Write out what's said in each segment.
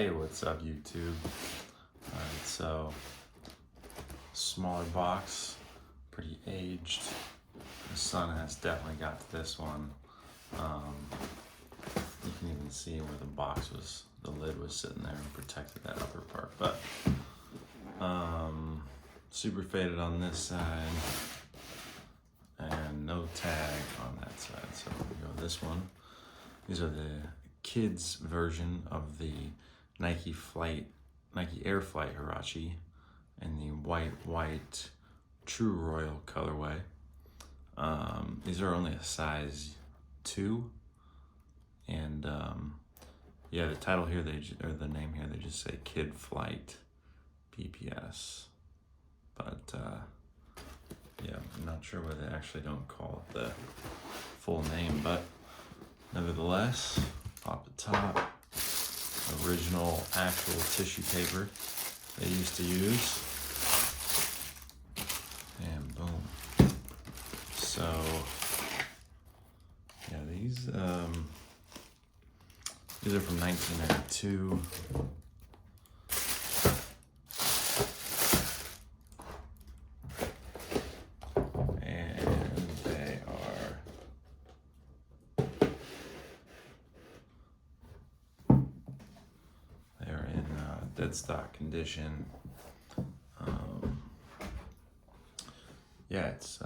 Hey, what's up, YouTube? Alright, so smaller box, pretty aged. The sun has definitely got to this one. You can even see where the lid was sitting there and protected that upper part. But super faded on this side and no tag on that side. So we go this one. These are the kids version of the Nike Air Flight Huarache and the white True Royal colorway. These are only a size 2, and yeah, the title here, or the name here, they just say Kid Flight PPS, but yeah, I'm not sure why they actually don't call it the full name, but nevertheless, pop the top. Original actual tissue paper they used to use, and boom. So yeah, these are from 1992. And they are in dead stock condition. Yeah, it's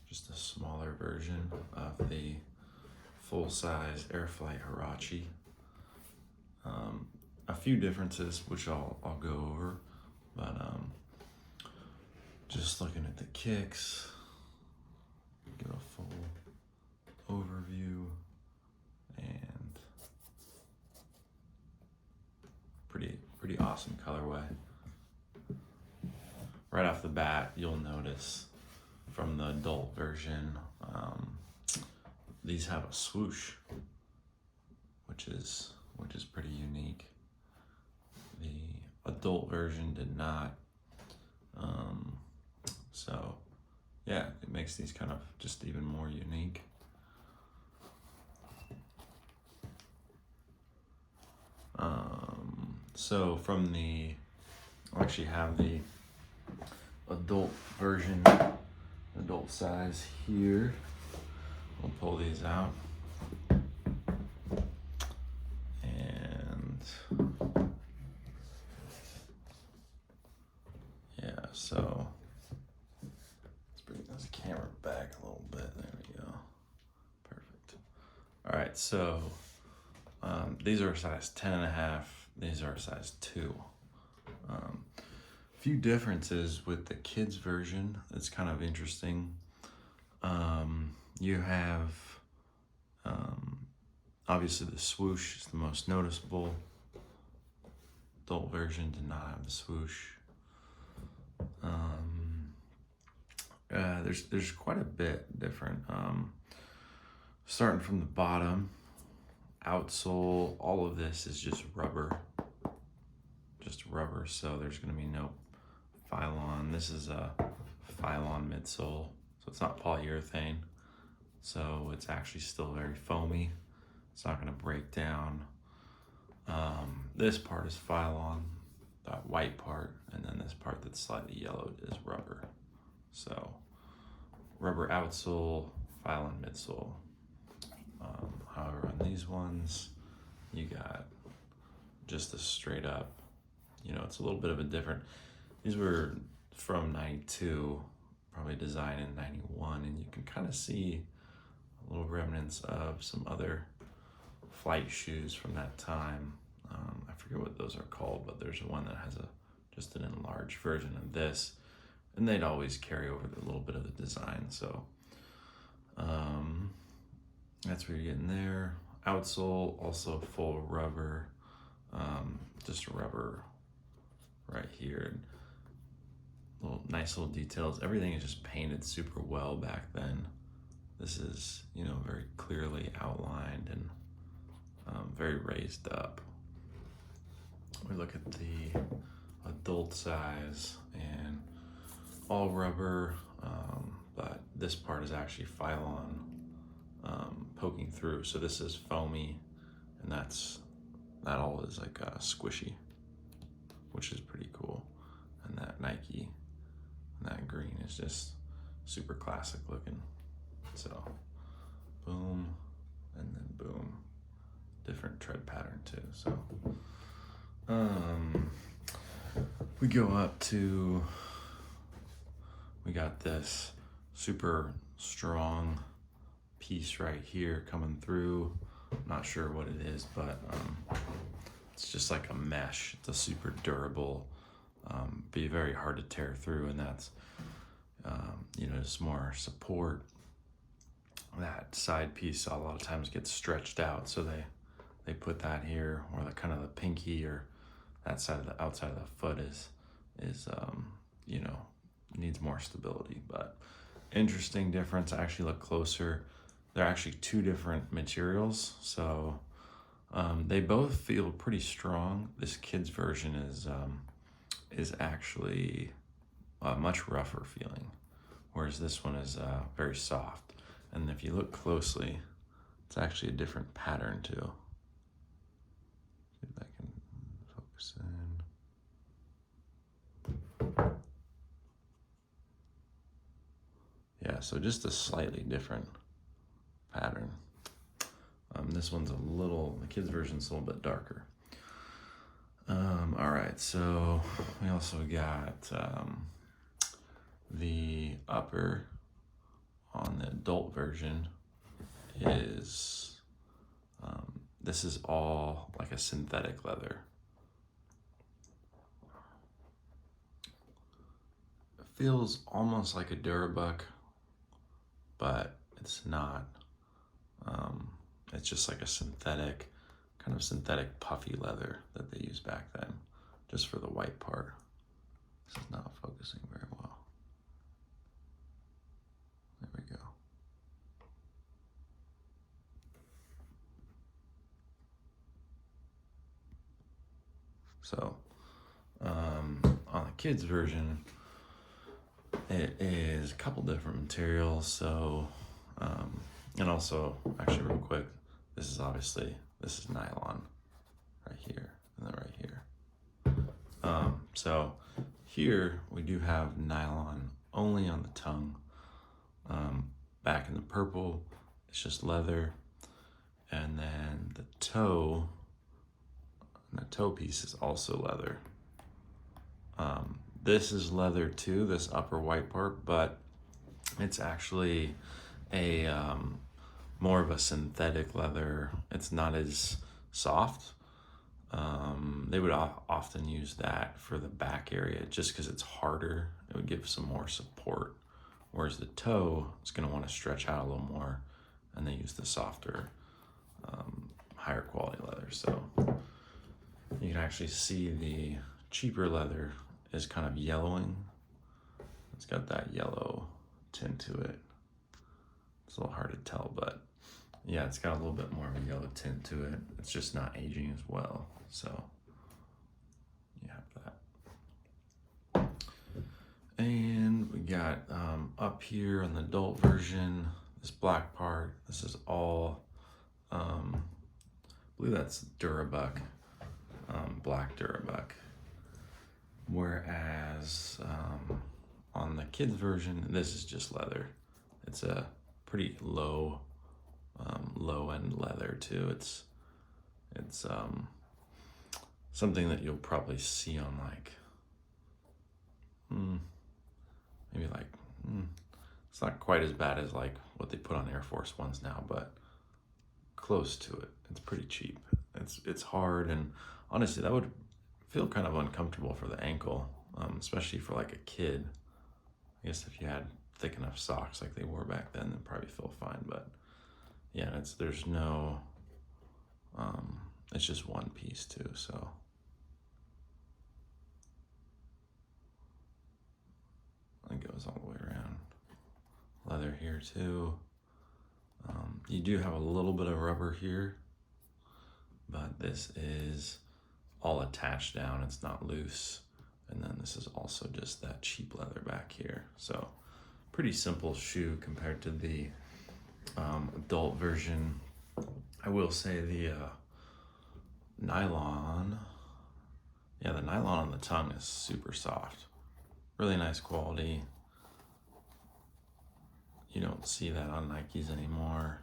just a smaller version of the full-size Air Flight Huarache. A few differences which I'll go over, but just looking at the kicks, give a full overview, and pretty awesome colorway. Right off the bat, you'll notice from the adult version, these have a swoosh, which is pretty unique. The adult version did not. So yeah, it makes these kind of just even more unique. So from I'll actually have the adult version, adult size here. We'll pull these out. And yeah, so let's bring this camera back a little bit. There we go. Perfect. All right, so these are a size 10.5. These are a size 2. Few differences with the kids version that's kind of interesting. You have obviously the swoosh is the most noticeable. Adult version did not have the swoosh. There's quite a bit different. Starting from the bottom, outsole, all of this is just rubber. So there's going to be no Phylon. This is a Phylon midsole, so it's not polyurethane, so it's actually still very foamy. It's not going to break down. This part is Phylon, that white part, and then this part that's slightly yellowed is rubber. So rubber outsole, Phylon midsole. However, on these ones, you got just a straight up, it's a little bit of a different. These were from 92, probably designed in 91, and you can kind of see little remnants of some other flight shoes from that time. I forget what those are called, but there's one that has just an enlarged version of this, and they'd always carry over a little bit of the design. So that's what you're getting there. Outsole, also full rubber, just rubber right here. Nice little details. Everything is just painted super well back then. This is, very clearly outlined and very raised up. We look at the adult size and all rubber, but this part is actually Phylon poking through. So this is foamy and that all is like squishy, which is pretty cool. And that Nike and that green is just super classic looking. So boom, and then boom. Different tread pattern too. So we go up to, we got this super strong piece right here coming through. I'm not sure what it is, but it's just like a mesh. It's a super durable, be very hard to tear through, and that's just more support. That side piece a lot of times gets stretched out, so they put that here, or the kind of the pinky or that side of the outside of the foot is needs more stability. But interesting difference. I actually look closer. They're actually two different materials, so they both feel pretty strong. This kid's version is actually much rougher feeling, whereas this one is very soft. And if you look closely, it's actually a different pattern too. See if I can focus in. Yeah, so just a slightly different pattern. This one's the kid's version's a little bit darker. All right, so we also got the upper on the adult version is, this is all like a synthetic leather. It feels almost like a Durabuck, but it's not. It's just like a synthetic puffy leather that they used back then, just for the white part. This is not focusing very well. There we go. So, on the kids' version, it is a couple different materials. So, and also, actually, real quick, this is nylon right here, and then right here. So here we do have nylon only on the tongue. Back in the purple, it's just leather, and then the toe piece is also leather. This is leather too, this upper white part, but it's actually a more of a synthetic leather. It's not as soft. They would often use that for the back area just because it's harder. It would give some more support. Whereas the toe is going to want to stretch out a little more, and they use the softer, higher quality leather. So you can actually see the cheaper leather is kind of yellowing. It's got that yellow tint to it. It's a little hard to tell, but yeah, it's got a little bit more of a yellow tint to it. It's just not aging as well. So you have that. And we got up here on the adult version, this black part, this is all, I believe that's Durabuck, black Durabuck. Whereas on the kids version, this is just leather. It's a pretty low end leather too. It's something that you'll probably see on it's not quite as bad as like what they put on Air Force Ones now, but close to it. It's pretty cheap. It's hard, and honestly, that would feel kind of uncomfortable for the ankle, especially for like a kid. I guess if you had thick enough socks like they wore back then, they'd probably feel fine. But yeah, there's no, it's just one piece too. So it goes all the way around. Leather here too. You do have a little bit of rubber here, but this is all attached down. It's not loose. And then this is also just that cheap leather back here. So pretty simple shoe compared to the adult version. I will say nylon. Yeah, the nylon on the tongue is super soft. Really nice quality. You don't see that on Nikes anymore.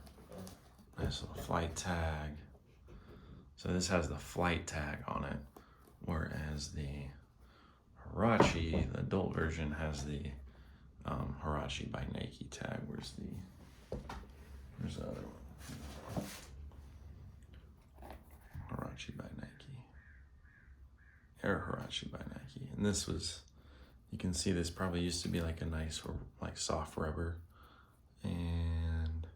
Nice little flight tag. So this has the flight tag on it, whereas the Huarache, the adult version, has the Huarache by Nike tag. Where's the other one? Huarache by Nike. Air Huarache by Nike. And this was, you can see this probably used to be like a nice, like soft rubber. And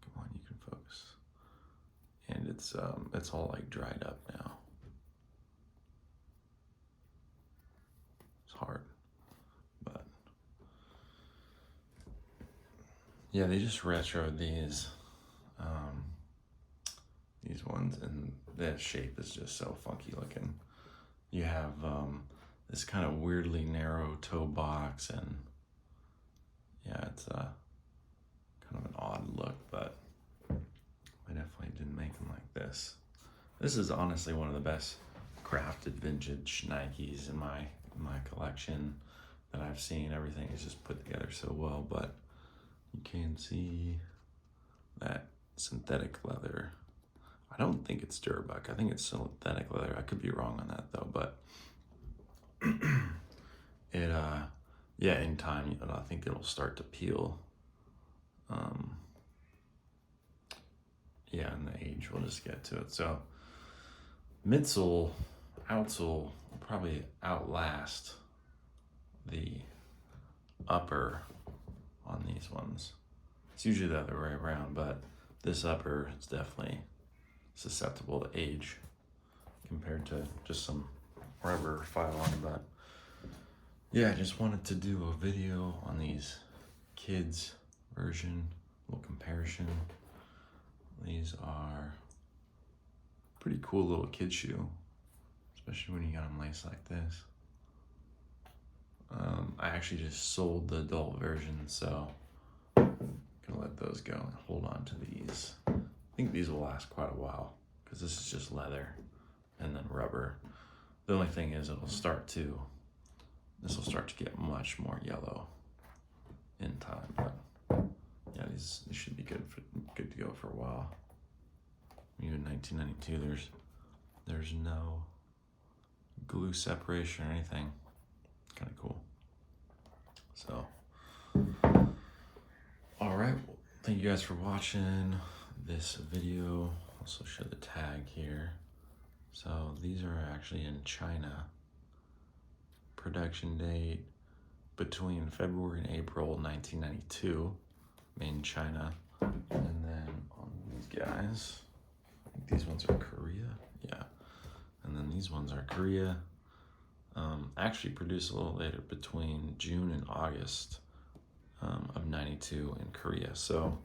come on, you can focus. And it's all like dried up now. It's hard, but yeah, they just retroed these ones, and the shape is just so funky looking. You have this kind of weirdly narrow toe box, and yeah, it's kind of an odd look, but I definitely didn't make them like this. This is honestly one of the best crafted vintage Nikes in my collection that I've seen. Everything is just put together so well, but you can see that synthetic leather. I don't think it's Durbuck. I think it's synthetic leather. I could be wrong on that though, but it yeah, in time, I think it'll start to peel. Yeah, and the age, we'll just get to it. So midsole, outsole will probably outlast the upper on these ones. It's usually the other way around, but this upper is definitely susceptible to age compared to just some rubber Phylon. But yeah, I just wanted to do a video on these kids version, a little comparison. These are pretty cool little kid shoe, especially when you got them laced like this. I actually just sold the adult version, so I'm gonna let those go and hold on to these. I think these will last quite a while because this is just leather and then rubber. The only thing is this will start to get much more yellow in time, but yeah, these should be good to go for a while. Even 1992, there's no glue separation or anything. Kind of cool. So, all right. Well, thank you guys for watching this video. Also show the tag here. So these are actually in China. Production date between February and April 1992, made in China. And then on these guys, I think these ones are Korea. Yeah. And then these ones are Korea. Actually produced a little later, between June and August of 92 in Korea. So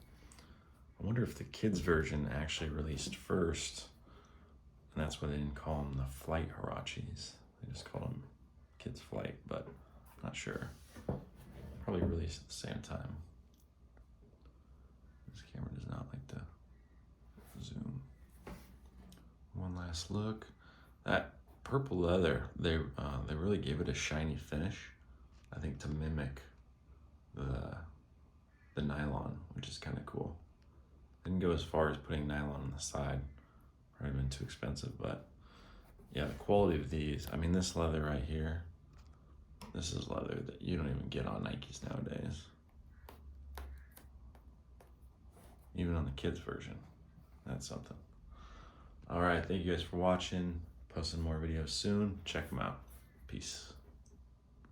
I wonder if the kids version actually released first, and that's why they didn't call them the Flight Huaraches. They just called them Kids Flight, but I'm not sure. Probably released at the same time. This camera does not like to zoom. One last look. That purple leather, they really gave it a shiny finish, I think, to mimic the nylon, which is kind of cool. Didn't go as far as putting nylon on the side, probably been too expensive, but yeah, the quality of these, I mean, this leather right here, this is leather that you don't even get on Nikes nowadays, even on the kids version. That's something. All right, thank you guys for watching. Posting more videos soon. Check them out. Peace.